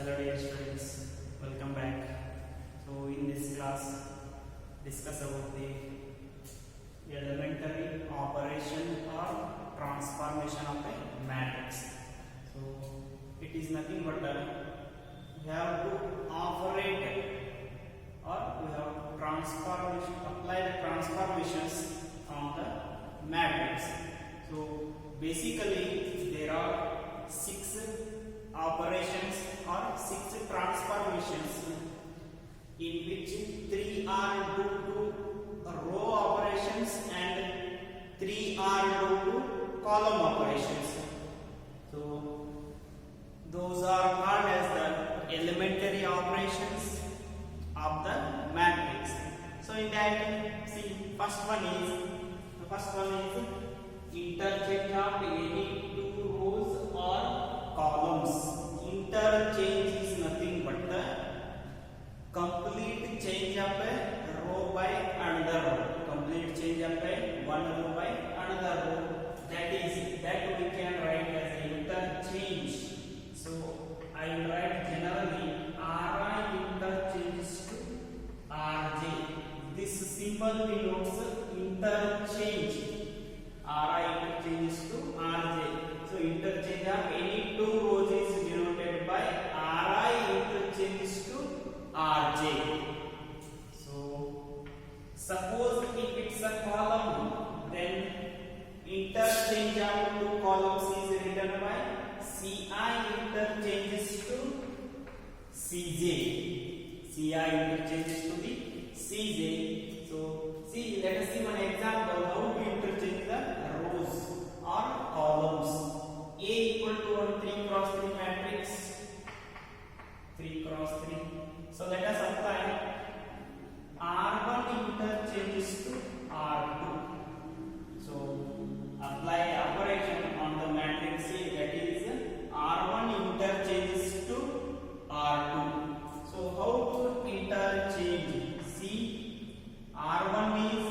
Hello dear students, welcome back. So in this class, discuss about the elementary operation or transformation of a matrix. So it is nothing but we have to operate or we have to transformation, apply the transformations on the matrix. So basically there are 6 operations or 6 transformations in which 3 are due to row operations and 3 are due to column operations. So those are called as the elementary operations of the matrix. So in that, see, the first one is interchange of any 2 rows or columns. Interchange is nothing but the complete change of a row by another row. Complete change of a one row by another row. That we can write as interchange. So I will write generally Ri interchanges to Rj. This symbol denotes interchange. Ri interchanges to Rj. So interchange of any 2 rows is denoted by Ri interchanges to Rj. So suppose if it's a column, then interchange of 2 columns is written by Ci interchanges to Cj. Ci interchanges to the Cj. So see, let us see one example how to interchange the rows or columns. A equal to 1 3 cross 3 matrix. 3 cross 3. So let us apply R1 interchanges to R2. So apply operation on the matrix A, that is R1 interchanges to R2. So how to interchange? See, R1 is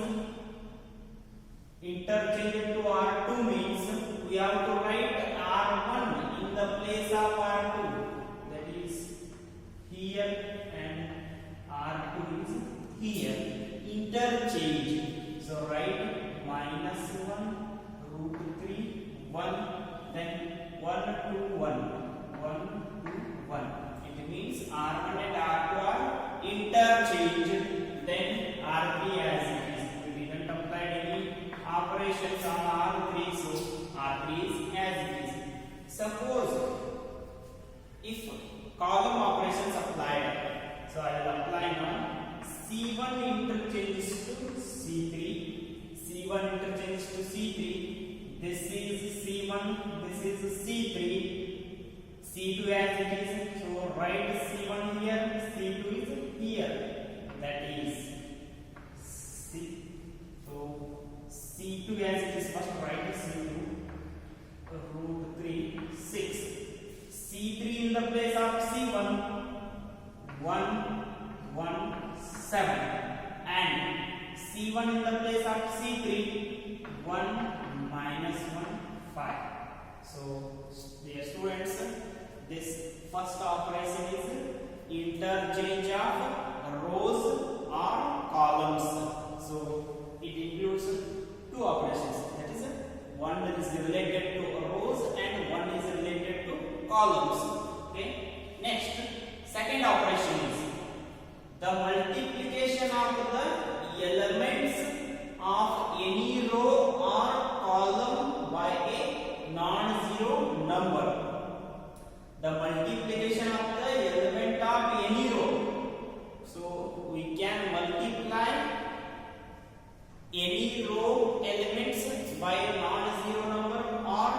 interchange to R2 means we have to write R1 in the place of R2, that is here, and R2 is here. Interchange. So write -1 root 3 1, then 1 to 1 to 1. It means R1 and R2 are interchanged. Then R3 as it is. We didn't apply any operations on R3, so R3 is as it is. Suppose if column operations applied, so I will apply now C1 interchanges to C3, C1 interchanges to C3, this is C1, this is C3, C2 as it is, so write C1 here, C2 is here, that is C. So C2 as it is, first write C2, root 3, 6. C3 in the place of C1, 1, 1, 7. And C1 in the place of C3, 1, minus 1, 5. So, dear students, this first operation is interchange of rows or columns. So, it includes 2 operations. That is, one is related to rows and one is related to columns. Okay. Next, second operation is the multiplication of the elements of any row or column by a non-zero number. The multiplication of the element of any row. So we can multiply any row elements by a non-zero number or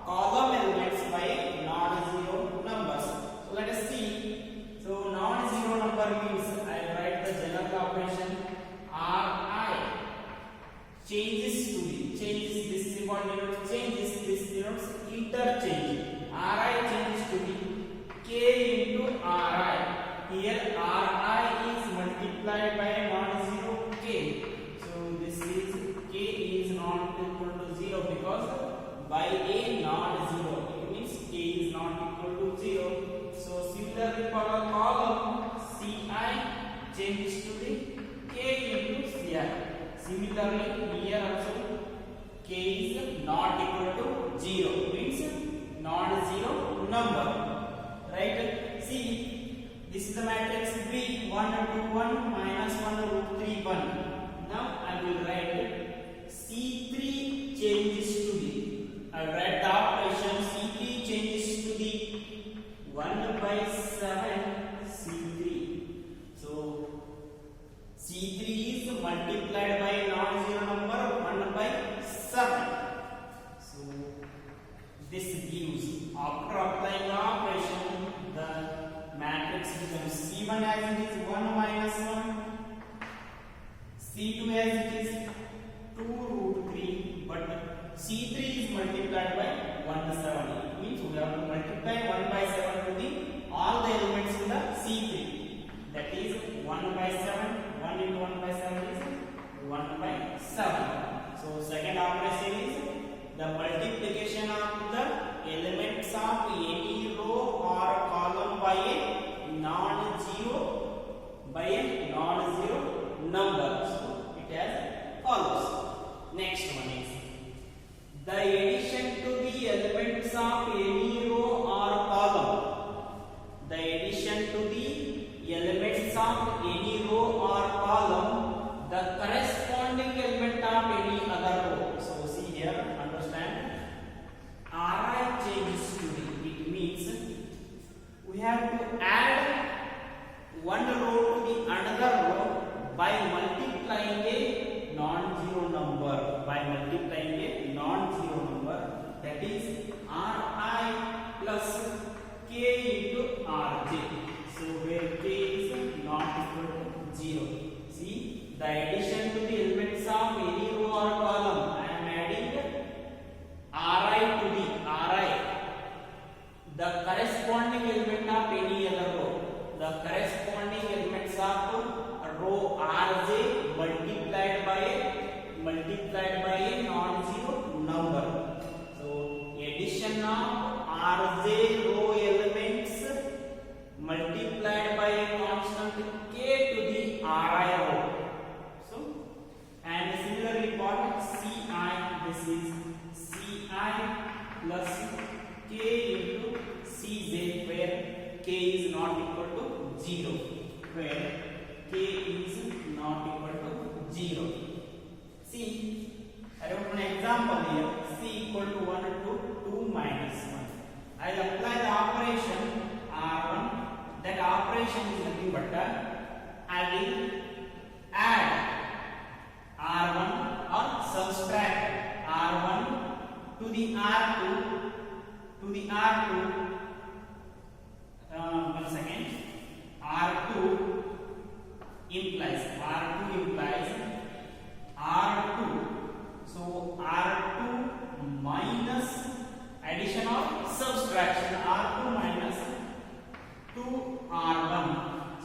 column elements by a non-zero numbers. So let us see. So non-zero number means I will write the general operation Ri changes to the changes, this symbol denotes changes, this denotes interchange. Ri changes to the similarly for the column Ci changes to the k into Ci. Similarly here also k is not equal to 0, means non-zero number, right? See, this is the matrix B, 1 2 1 minus 1 root 3 1. Now I will write C3 changes to the, I will write the operation C3 changes to the 1 by 7 C3. So C3 is multiplied by non-zero number 1 by 7. So this gives, after applying the operation, the matrix becomes C1 as it is 1 minus 1, C2 as it is 2 root 3, but C3 is multiplied by 1 to 7. It means we have to multiply 1 by 7 to the all the elements in the C3. That is 1 by 7. 1 into 1 by 7 is 1 by 7. So second operation is the multiplication of the elements of any row or column by a non-zero number. So it has follows. Next one is the addition to the elements of any row or column. The addition to the elements of any row or column, the corresponding element of any other row. So see here, understand, Ri changes to the, it means we have to add one row to the another row by multiplying a non-zero number, that is Ri plus k into Rj. So where k is not equal to 0. See, the addition to the elements of any row or column, I am adding Ri to the the corresponding element of any other row. The corresponding elements of row Rj multiplied by a non-zero number. So addition of Rj row elements multiplied by a constant k to the Ri row. So and similarly for Ci, this is Ci plus k into Cj, where k is not equal to 0, where k is not equal to 0. See, I wrote an example here. C equal to 1 to 2 minus 1. I will apply the operation R1. That operation is nothing but I will add R1 or subtract R1 to the R2 1 second. R2 implies R2. So R2 minus addition or subtraction, R2 minus 2R1.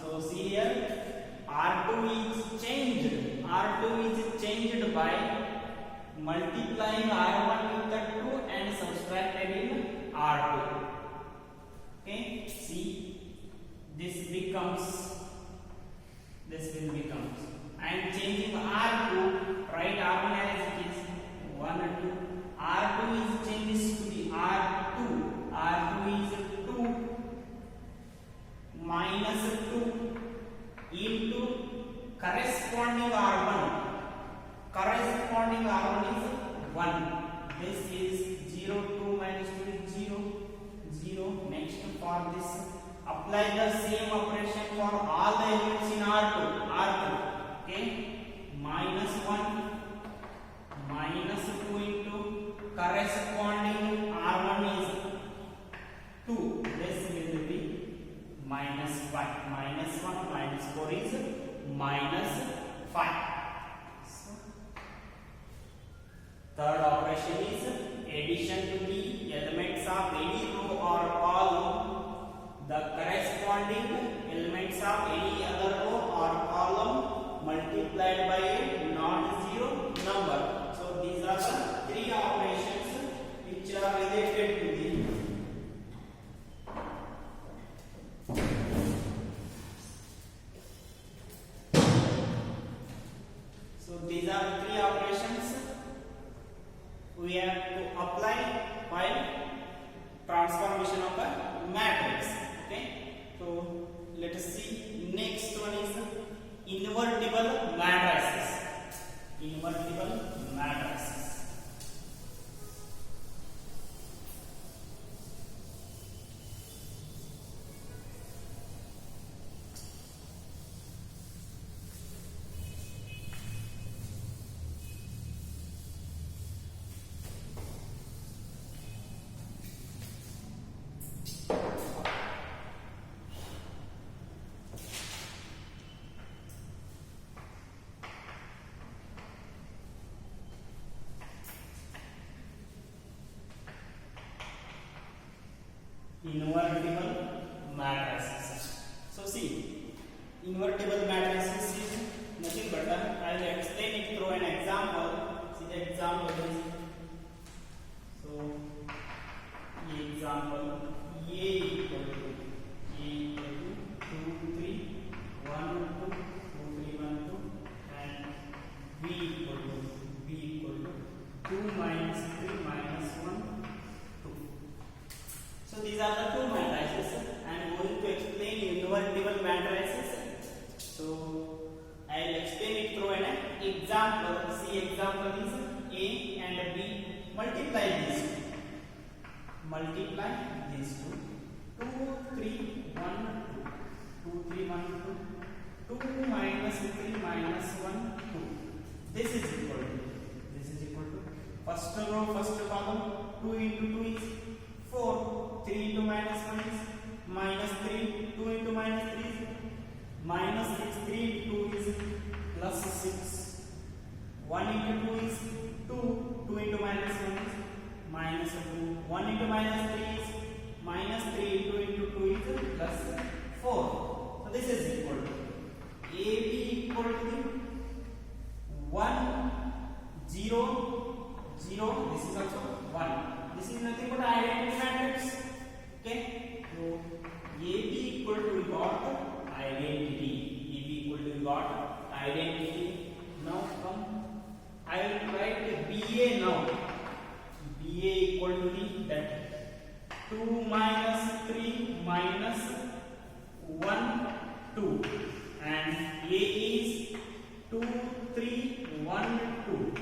So see here, R2 is changed by multiplying R1 with the 2 and subtracted in R2. Okay, see, this will become, I am changing R2, write R1 as it is 1 and 2. R2 is changes to the R2 is 2 minus 2 into corresponding R1 is 1. This is 0, 2 minus 2 is 0, 0. Next for this, apply the same operation for all the elements in R2. Okay, minus 1 minus 2 into corresponding R1 is 2. This will be minus 5. Minus 1 minus 4 is minus 5. So, third operation is addition to the elements of any row or column. The corresponding elements of any other row or column multiplied by a non-zero number. So these are the three operations which are related to the have to apply while transformation of a matrix. Okay, so let us see. Next one is invertible matrices. Invertible matrices. Invertible matrices. So see, invertible matrices is nothing but I will explain it through an example. See the example is, so example A equal to 2 3 1 2 2 3 1 2 and B equal to 2 minus 3 minus 1 2. So these are the two matrices. I am going to explain invertible matrices. So I will explain it through an example. See, example is A and B. Multiply these two. Multiply these two. 2 3 1 2 2 3 1 2 2 minus 3 minus 1 2. This is equal to first row first column. 2 into 2 is 4. 3 into minus 1 is minus 3. 2 into minus 3 is minus 6. 3 into 2 is plus 6. 1 into 2 is 2. 2 into minus 1 is minus 2. 1 into minus 3 is minus 3. 2 into 2 is plus 4. So this is equal to AB equal to 1 0 0. This is also 1. This is nothing but identity matrix. Okay, so AB equal to, we got identity. AB equal to, we got identity. Now come, I will write BA now. BA equal to that 2 minus 3 minus 1 2 and A is 2 3 1 2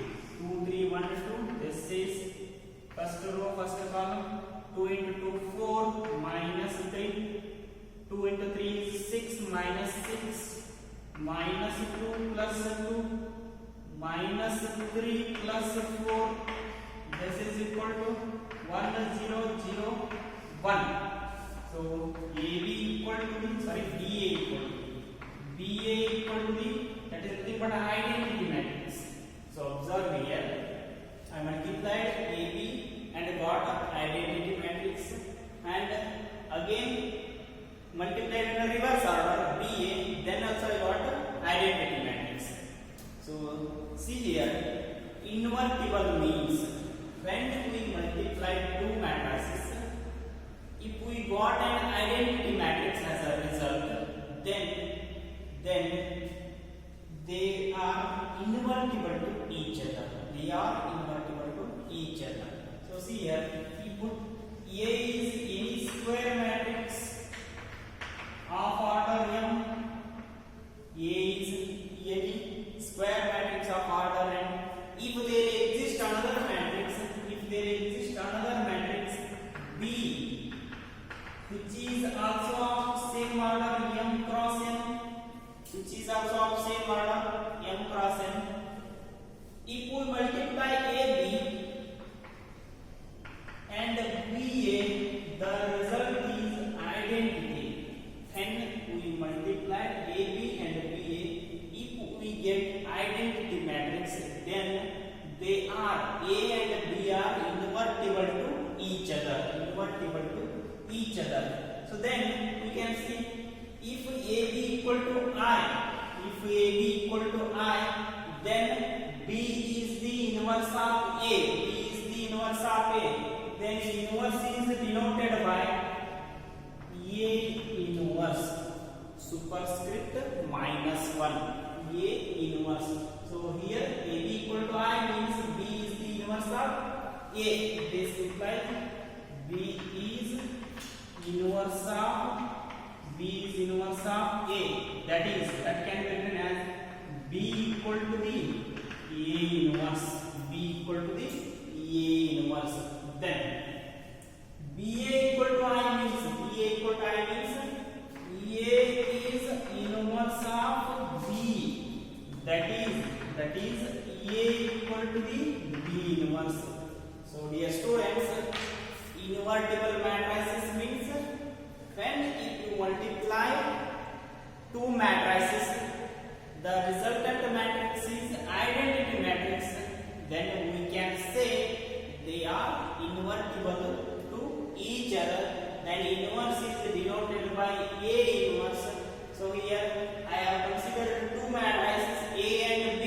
2 3 1 2. This is first row first column. 2 into 2 4 minus 3. 2 into 3 is 6 minus 6 minus 2 plus 2 minus 3 plus 4. This is equal to 1 0 0 1. So AB equal to the, sorry, BA equal to the, that is nothing but identity matrix. So observe here, I multiplied AB and got identity matrix, and again multiplied in a reverse order BA, then also I got identity matrix. So see here, invertible means when we multiply two matrices, if we got an identity matrix as a result, then they are invertible to each other. They are invertible to each other. So see here, we put A is any square matrix of order m. A is any square matrix of order n. If there exists another matrix, B, which is also of same order m cross n, if we multiply AB and BA, the result is identity. And we multiply AB and BA, if we get identity matrix, then they are, A and B are invertible to each other. So then we can see, if AB equal to I, then B is the inverse of A. Then inverse is denoted by A inverse superscript minus 1. A inverse. So here AB equal to I means B is the inverse of A. This implies B is inverse of A. That is, that can be written as B equal to the A inverse. B equal to the A inverse. Then BA equal to I means BA equal to I means A is inverse of B. That is A equal to the B inverse. So dear students, invertible matrices means when if you multiply two matrices, the resultant matrix is identity matrix, then we can say they are invertible to each other. Then inverse is denoted by A inverse. So here I have considered two matrices A and B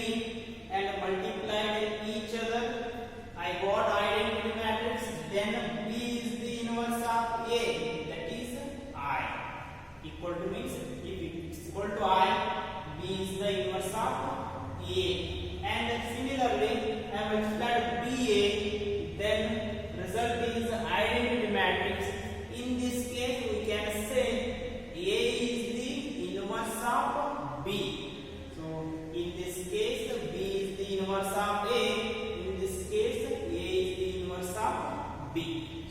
and multiplied each other. I got identity matrix. Then B is the inverse of A. That is I. Equal to means if it is equal to I, B is the inverse of A. And similarly, I multiplied BA. Then result is identity matrix. In this case, we can say A is the inverse of B. So in this case, B is the inverse of A. In this case, A is the inverse of B.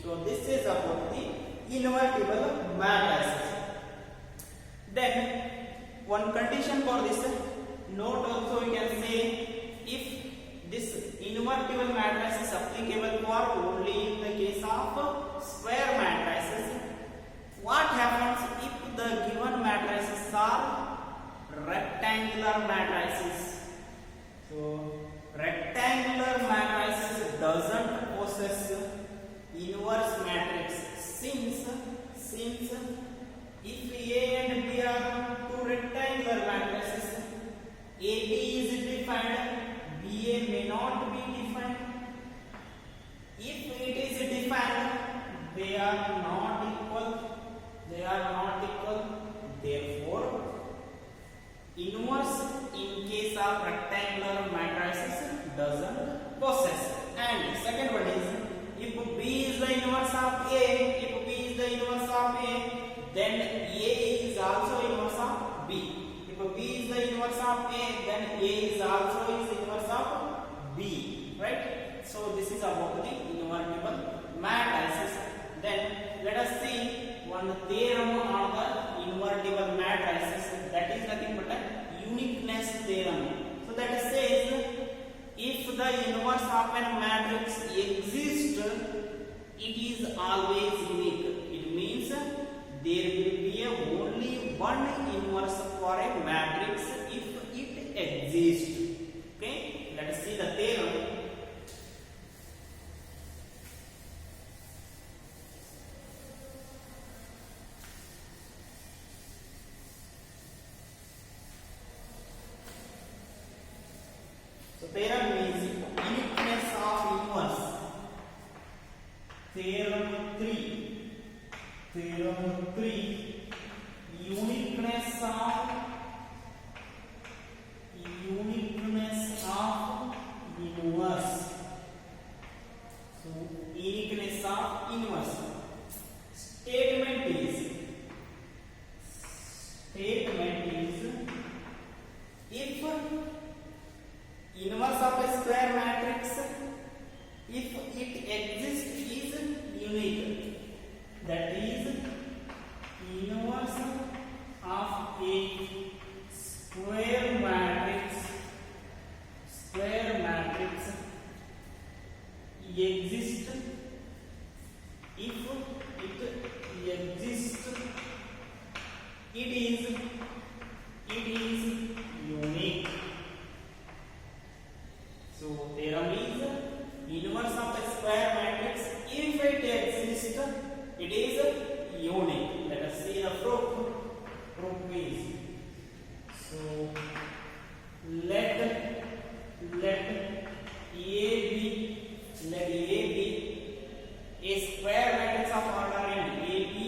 So this is about the invertible matrices. Then one condition for this note also we can say, if this invertible matrix is applicable for only in the case of square matrices, what happens if the given matrices are rectangular matrices? So rectangular matrices doesn't possess inverse matrix since if A and B are two rectangular matrices, AB is defined, BA may not be defined. If it is defined, they are not equal. Therefore, inverse in case of rectangular matrices doesn't possess. And second one is, if B is the inverse of A, then A is also inverse of B. If B is the inverse of A, then A is also inverse of B. Right? So this is about the invertible matrices. Then let us see one theorem on the invertible matrices. That is nothing but a uniqueness theorem. So that says, if the inverse of a matrix exists, it is always unique. It means there will be only one inverse for a matrix if it exists. Okay, let us see the theorem. So theorem is uniqueness of inverse. Theorem 3, uniqueness of inverse. So uniqueness of inverse. Statement is if inverse of a square matrix, if it exists, is unique. That is, inverse of a square matrix exists if it exists, it is unique. So theorem is inverse of a square matrix, if it exists, it is unique. Let us see the proof. Proof is, so let A be a square matrix of order n. A be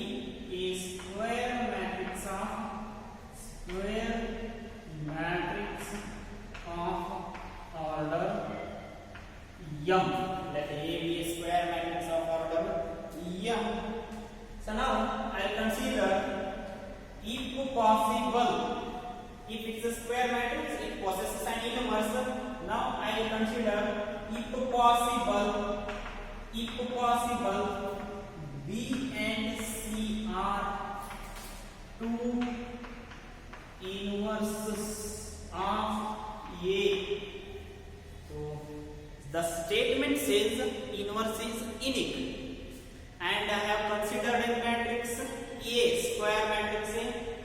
a square matrix of possible, B and C are two inverses of A. So the statement says inverse is unique, and I have considered a matrix A, square matrix A.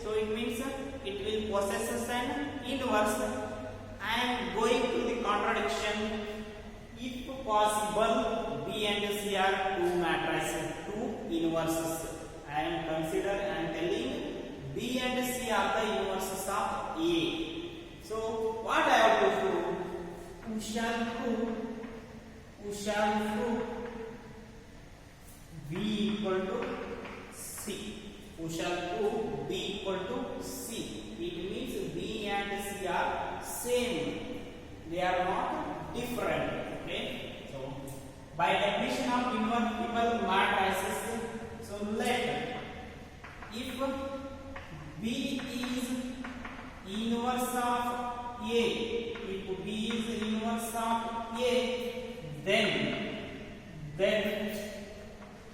So it means it will possess an inverse. I am going to the contradiction. If possible, B and C are two matrices, two inverses. I am telling B and C are the inverses of A. So what I have to prove? We shall prove B equal to C. We shall prove B equal to C. It means B and C are same. They are not different. Okay. So by definition of invertible matrices, so let if B is inverse of A, if B is inverse of A, then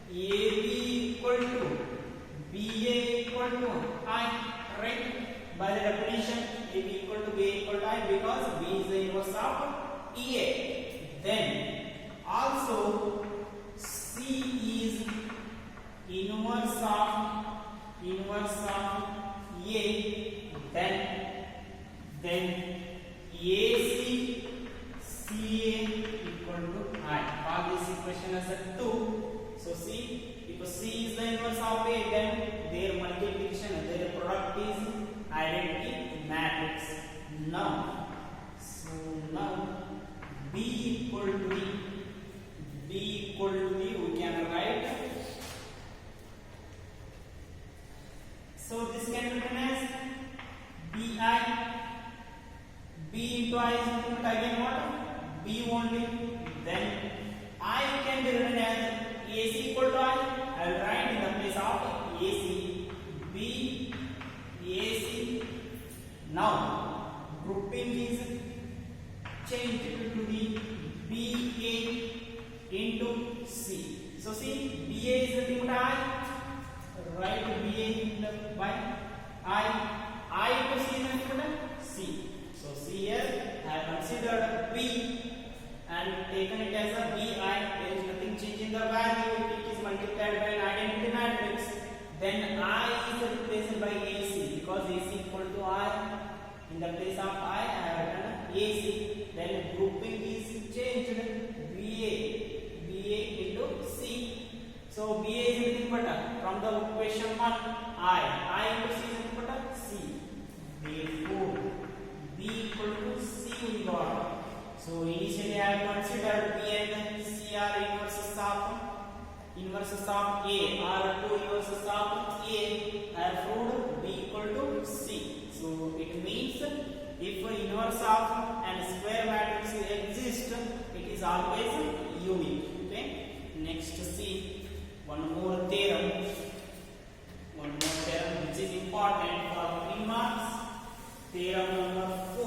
AB equal to BA equal to I, right? By the definition, AB equal to BA equal to I, because B is the inverse of EA. Then also C is inverse of A, then AC CA equal to I. All this equation is at 2. So see, if C is the inverse of A, then their multiplication, their product is identity matrix. Now B equal to D, we can write. So this can be written as BI. B into I is equal to again what? B only. Then I can be written as AC equal to I. I will write in the place of AC. B AC. Now grouping is changed to the BA into C. So see, BA is nothing but I. Write BA in the by I into C is nothing but C. So C here I have considered B and taken it as a BI. There is nothing change in the value. It is multiplied by an identity matrix. Then I is replaced by AC because AC equal to I. In the place of I have written AC. Then grouping is changed. BA into C. So BA is nothing but from the question 1 I into C is nothing but C. Therefore B equal to C we got. So initially I have considered B and C are inverses of A, are two inverses of A. I have proved B equal to C. So it means if inverse of and square matrix exists, it is always unique. Okay. Next see one more theorem which is important for 3 marks. Theorem number 4.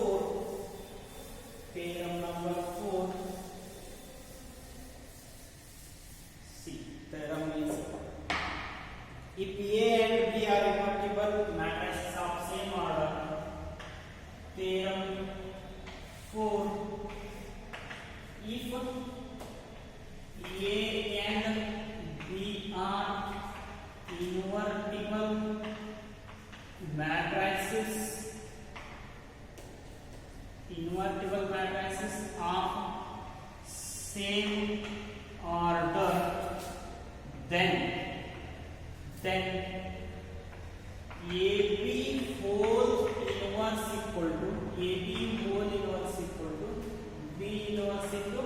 See, theorem is if A and B are invertible matrices of same order. Theorem 4. If A and B are invertible matrices of same order, then AB whole inverse equal to B inverse into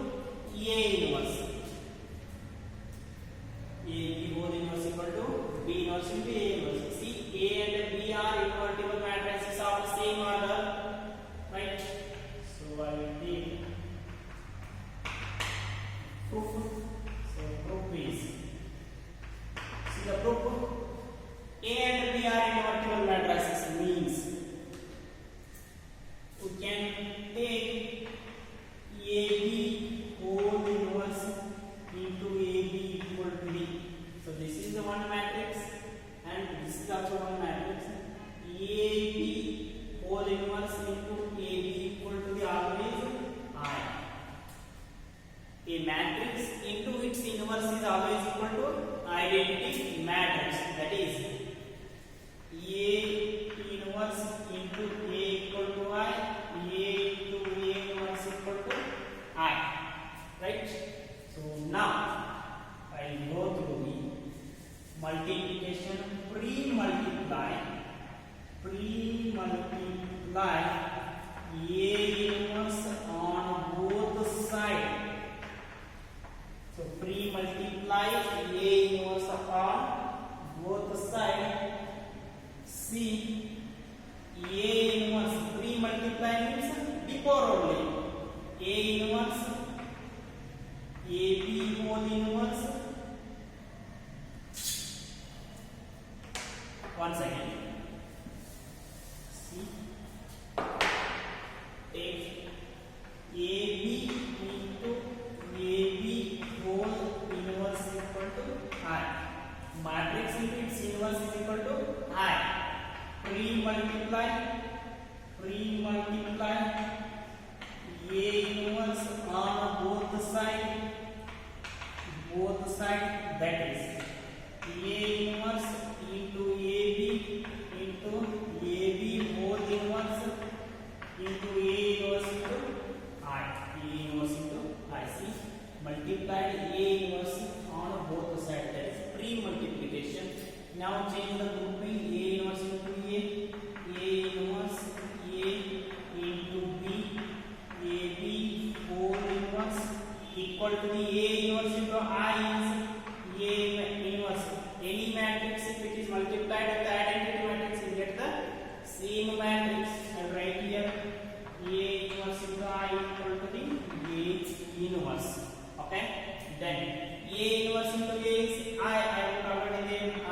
A inverse. AB whole inverse equal to B inverse into A inverse. See, A and B are invertible matrices of the same order, right? So I will take proof. So proof is, see the proof, A and B are invertible matrices means we can take AB whole inverse into AB is equal to identity matrix, that is A inverse into A equal to I, A into A inverse equal to I, right? So now I go through the multiplication, pre-multiply A inverse on both sides. So pre-multiply A inverse on both sides. See, A inverse pre-multiply means before only. A inverse AB whole inverse. Once again, see, take AB into AB whole inverse equal to I. Matrix into its inverse is equal to I. Pre-multiply A inverse on both sides, that is A inverse into AB whole inverse into A inverse into I. A inverse into I. See, multiplied A inverse on both sides, that is pre-multiplication. Now change the grouping, A inverse into A inverse A into B, AB whole inverse equal to the A inverse into I is A inverse. Any matrix if it is multiplied with the identity matrix, you get the same matrix. And right here A inverse into I equal to the A inverse. Okay, then A inverse into A is I have already named I.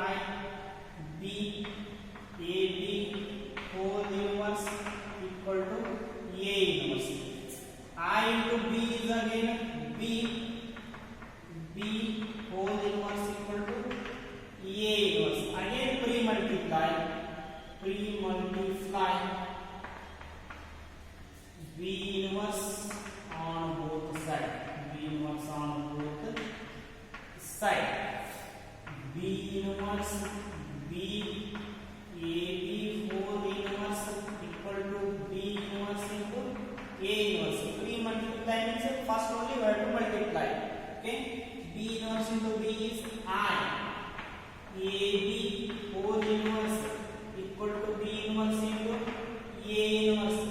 B AB whole inverse equal to A inverse. I into B is again B whole inverse equal to A inverse. Again pre-multiply B inverse on both sides. B inverse on both sides. B inverse B AB whole inverse equal to B inverse into A inverse. Pre-multiply means first only we have to multiply. Okay, B inverse into B is I. AB whole inverse equal to B inverse into A inverse.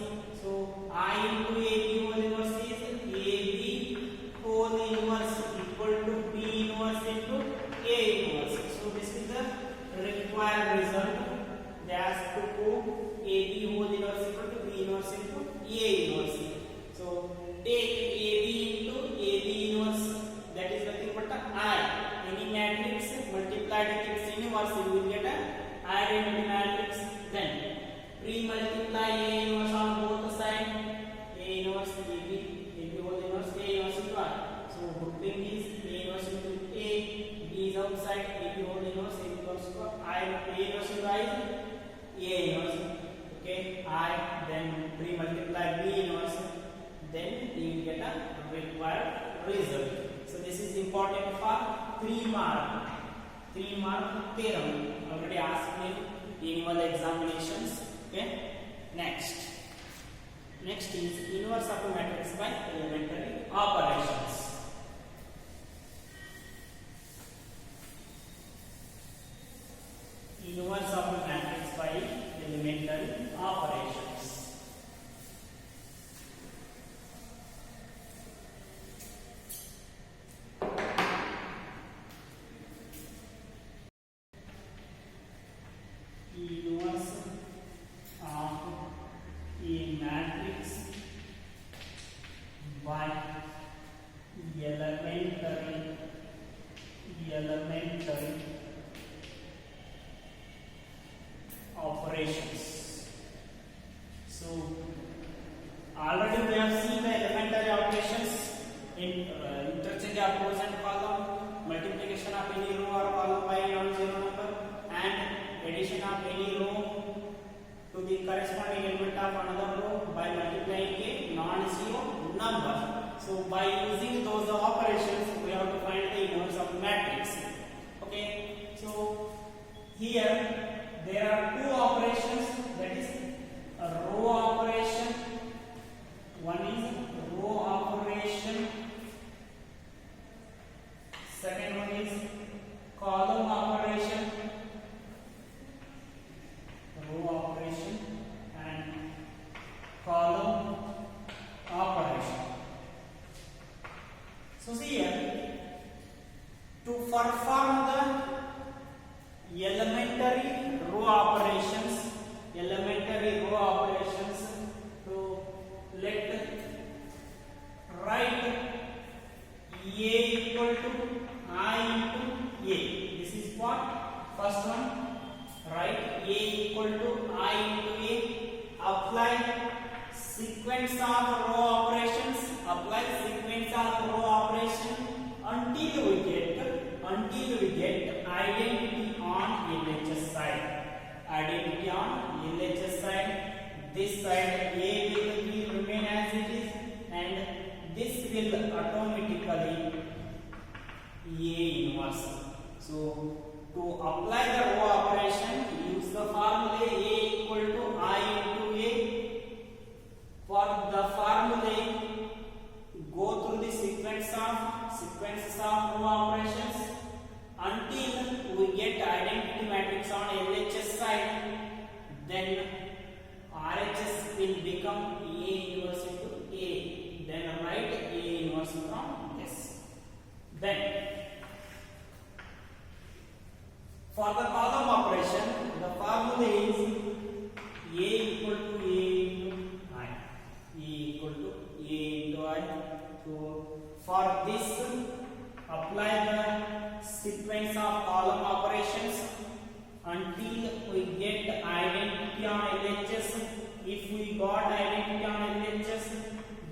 So I into AB whole inverse is AB whole inverse equal to B inverse into A inverse. So this is the required result. They ask to go AB whole inverse equal to B inverse into A inverse. So take AB into AB inverse, that is nothing but I. Any matrix multiplied with its inverse, you will get an identity matrix. Then pre-multiply A inverse on both sides. A inverse AB whole inverse A inverse into I. So grouping is A inverse into A, B is outside, AB whole inverse A equals to I. A inverse into I is A inverse. Okay, I, then pre-multiply B inverse, then you will get a required result. So this is important for 3 mark theorem, already asked in annual examinations. Okay, next is inverse of a matrix by elementary operations. Inverse of a matrix by elementary operations. Inverse of a matrix by elementary operations. So already we have seen the elementary operations in interchange of rows and column, multiplication of any row or column by a non-zero number, and addition of any row to the corresponding element of another row by multiplying a non-zero number. So by using those operations, we have to find the inverse of matrix. here there are two operations, that is a row operation. One is row operation, second one is column operation. Row operation and column operation. So see here, to perform the elementary row operations, to let write A equal to I into A. This is what? First one, write A equal to I into A. Apply sequence of row operations. Until we get identity on LHS side. This side A will remain as it is, and this will automatically A inverse. So to apply the row operation, use the formula A equal to I into A. For the formula, go through the sequences of row operations until we get identity matrix on LHS side. Then RHS will become A inverse into A. Then write A inverse from this. Then for the column operation, the formula is A equal to A into I. So for this, apply the sequence of column operations until we get identity on LHS. If we got identity on LHS,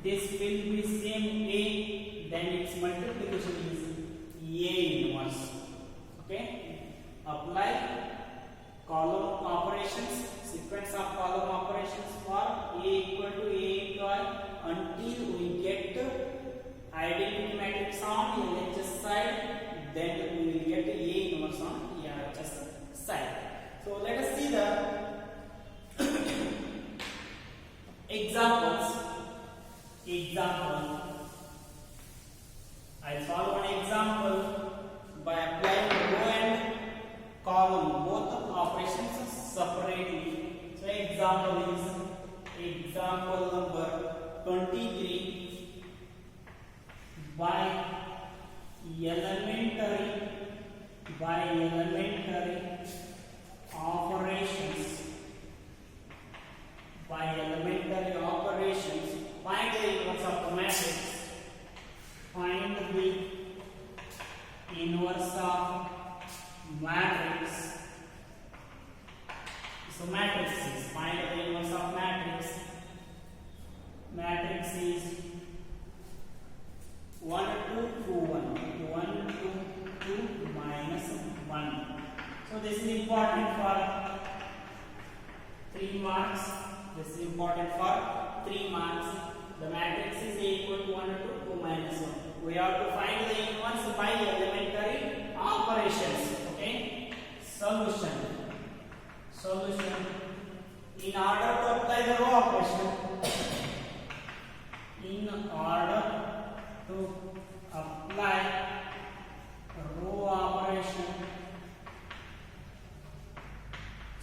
this will be same A, then its multiplication is A inverse. Okay, apply column operations, sequence of column operations for A equal to A into I until we get identity matrix on LHS side, then we will get A inverse on RHS side. So let us see the examples. I'll solve one example by applying row and column, both operations separately. So example number 23. By elementary operations, find the inverse of the matrix. Find the inverse of matrix. So matrices, find the inverse of matrix. Matrix is 1, 2, 2, 1. 1, 2, 2 minus 1. So this is important for 3 marks. The matrix is equal to 1, 2, 2 minus 1. We have to find the inverse by elementary operations. Okay. Solution. In order to apply the row operation,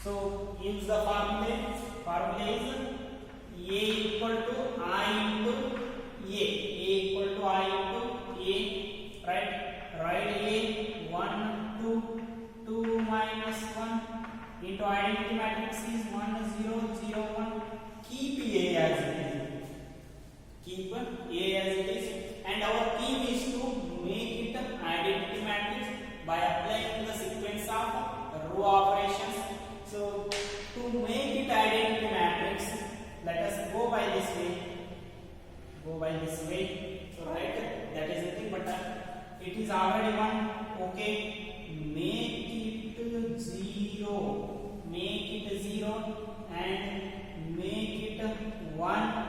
so use the formula. Formula is A equal to I into A. Right? Write A 1, 2, 2 minus 1 into identity matrix is 1, 0, 0, 1. Keep A as it is. And our aim is to make it identity matrix by applying the sequence of row operations. So to make it identity matrix, let us go by this way. So right, that is the thing, but it is already 1. Okay, make it 0 and make it 1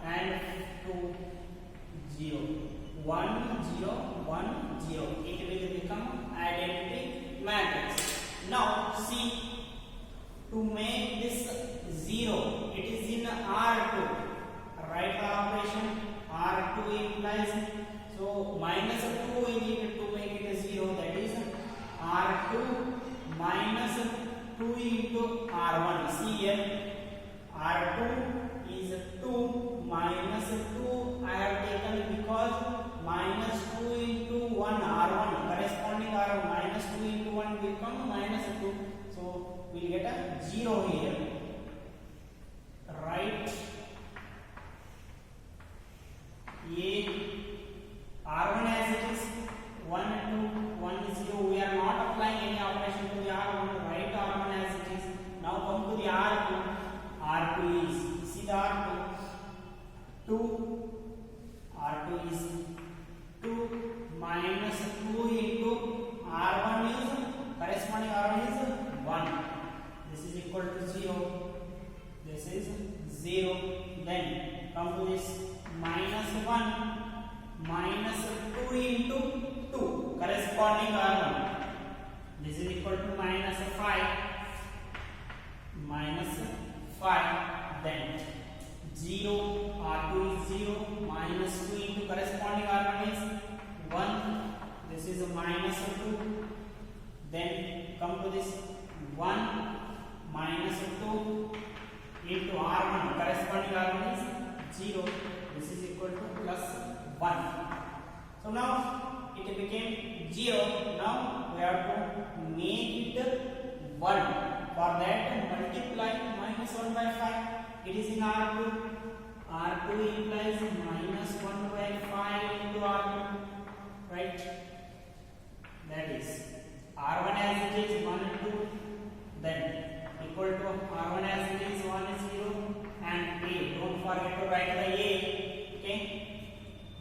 and 2 0. 1 0 1 0. It will become identity matrix. Now see, become minus 2. So we'll get a 0 here. Write A R1 as it is 1 2 1 0. We are not applying any operation to the R1. Write R1 as it is. Now come to the R2. R2 is, see the R2 2. R2 is 2 minus 2 into R1 is, corresponding R1 is 1. This is equal to 0. This is 0. Then come to this minus 1 minus 2 into 2, corresponding R1. This is equal to minus 5. Minus 5. Then 0. R2 is 0. Minus 2 into corresponding R1 is 1. This is a minus 2. Then come to this 1 minus 2 into R1, corresponding R1 is 0. This is equal to plus 1. So now it became 0. Now we have to make it 1. For that, multiply minus 1 by 5. It is in R2. R2 implies minus 1 by 5 into R2. Right? That is R1 as it is 1 2. Then equal to R1 as it is 1 0 and A. Don't forget to write the A. Okay?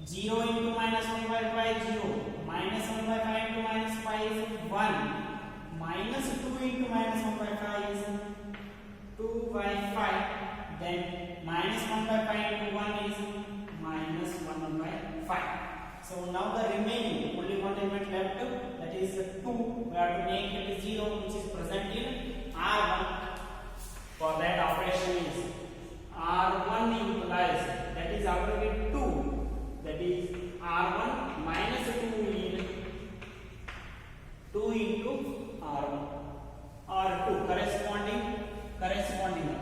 0 into minus 1 by 5 0. Minus 1 by 5 into minus 5 is 1. Minus 2 into minus 1 by 5 is 2 by 5. Then minus 1 by 5 into 1 is minus 1 by 5. So now the remaining, only one element left, that is 2. We have to make it 0, which is present in R1. For that, operation is R1 implies, that is already 2. That is R1 minus 2 in 2 into R1. R2 corresponding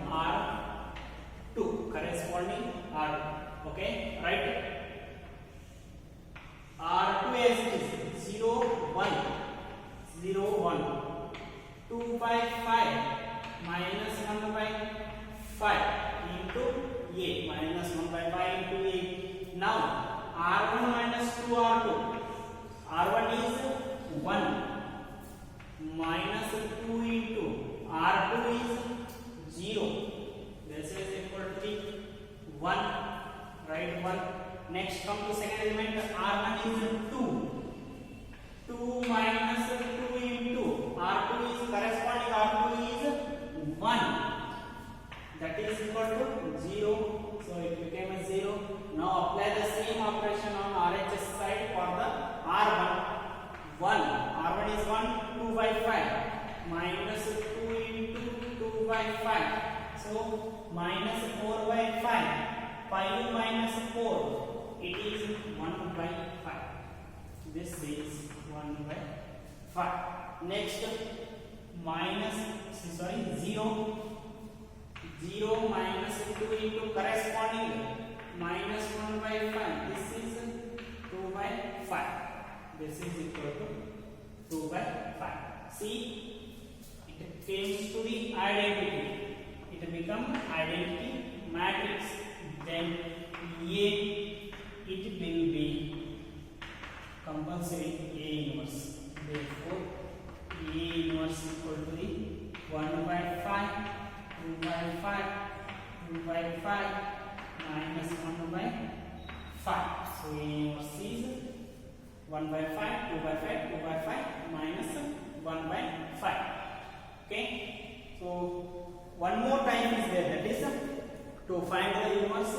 R2, corresponding R2. Okay, right? R2 as it is 0 1 0 1 2 by 5 minus 1 by 5 into A, minus 1 by 5 into A. Now R1 minus 2 R2. R1 is 1 minus 2 into R2 is 0. This is equal to 1. Right, 1. Next come to second element. R1 is 2. 2 minus 2 into R2 is, corresponding R2 is 1. That is equal to 0. So it became a 0. Now apply the same operation on RHS side for the R1. 1. R1 is 1. 2 by 5. Minus 2 into 2 by 5. So minus 4 by 5. 5 minus 4. It is 1 by 5. This is 1 by 5. Next, minus 0. 0 minus 2 into corresponding minus 1 by 5. This is 2 by 5. This is equal to 2 by 5. See, it came to the identity. It become identity matrix. Then A, it will be compulsory A inverse. Therefore, A inverse equal to the 1 by 5, 2 by 5, 2 by 5 minus 1 by 5. So A inverse is 1 by 5, 2 by 5, 2 by 5 minus 1 by 5. Okay. So one more time is there, that is to find the inverse.